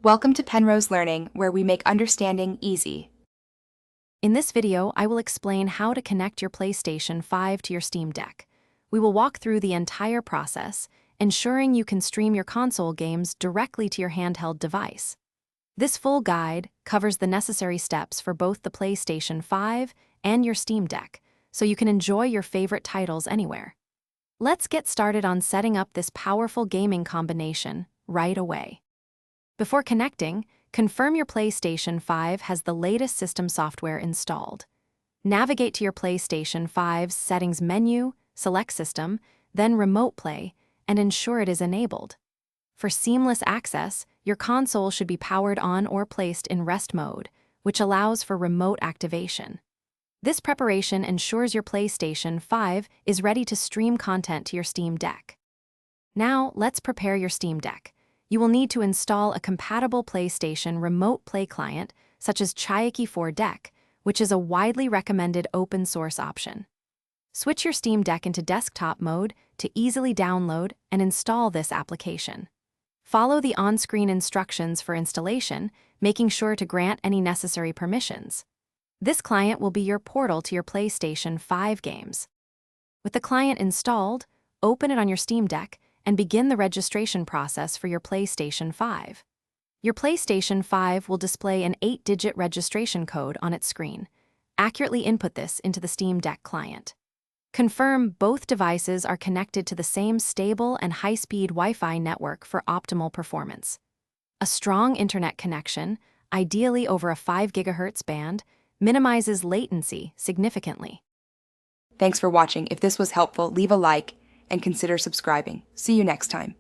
Welcome to Penrose Learning, where we make understanding easy. In this video, I will explain how to connect your PlayStation 5 to your Steam Deck. We will walk through the entire process, ensuring you can stream your console games directly to your handheld device. This full guide covers the necessary steps for both the PlayStation 5 and your Steam Deck, so you can enjoy your favorite titles anywhere. Let's get started on setting up this powerful gaming combination right away. Before connecting, confirm your PlayStation 5 has the latest system software installed. Navigate to your PlayStation 5's Settings menu, select System, then Remote Play, and ensure it is enabled. For seamless access, your console should be powered on or placed in rest mode, which allows for remote activation. This preparation ensures your PlayStation 5 is ready to stream content to your Steam Deck. Now, let's prepare your Steam Deck. You will need to install a compatible PlayStation Remote Play client, such as Chiaki 4 Deck, which is a widely recommended open-source option. Switch your Steam Deck into desktop mode to easily download and install this application. Follow the on-screen instructions for installation, making sure to grant any necessary permissions. This client will be your portal to your PlayStation 5 games. With the client installed, open it on your Steam Deck and begin the registration process for your PlayStation 5. Your PlayStation 5 will display an 8-digit registration code on its screen. Accurately input this into the Steam Deck client. Confirm both devices are connected to the same stable and high-speed Wi-Fi network for optimal performance. A strong internet connection, ideally over a 5 GHz band, minimizes latency significantly. Thanks for watching. If this was helpful, leave a like and consider subscribing. See you next time.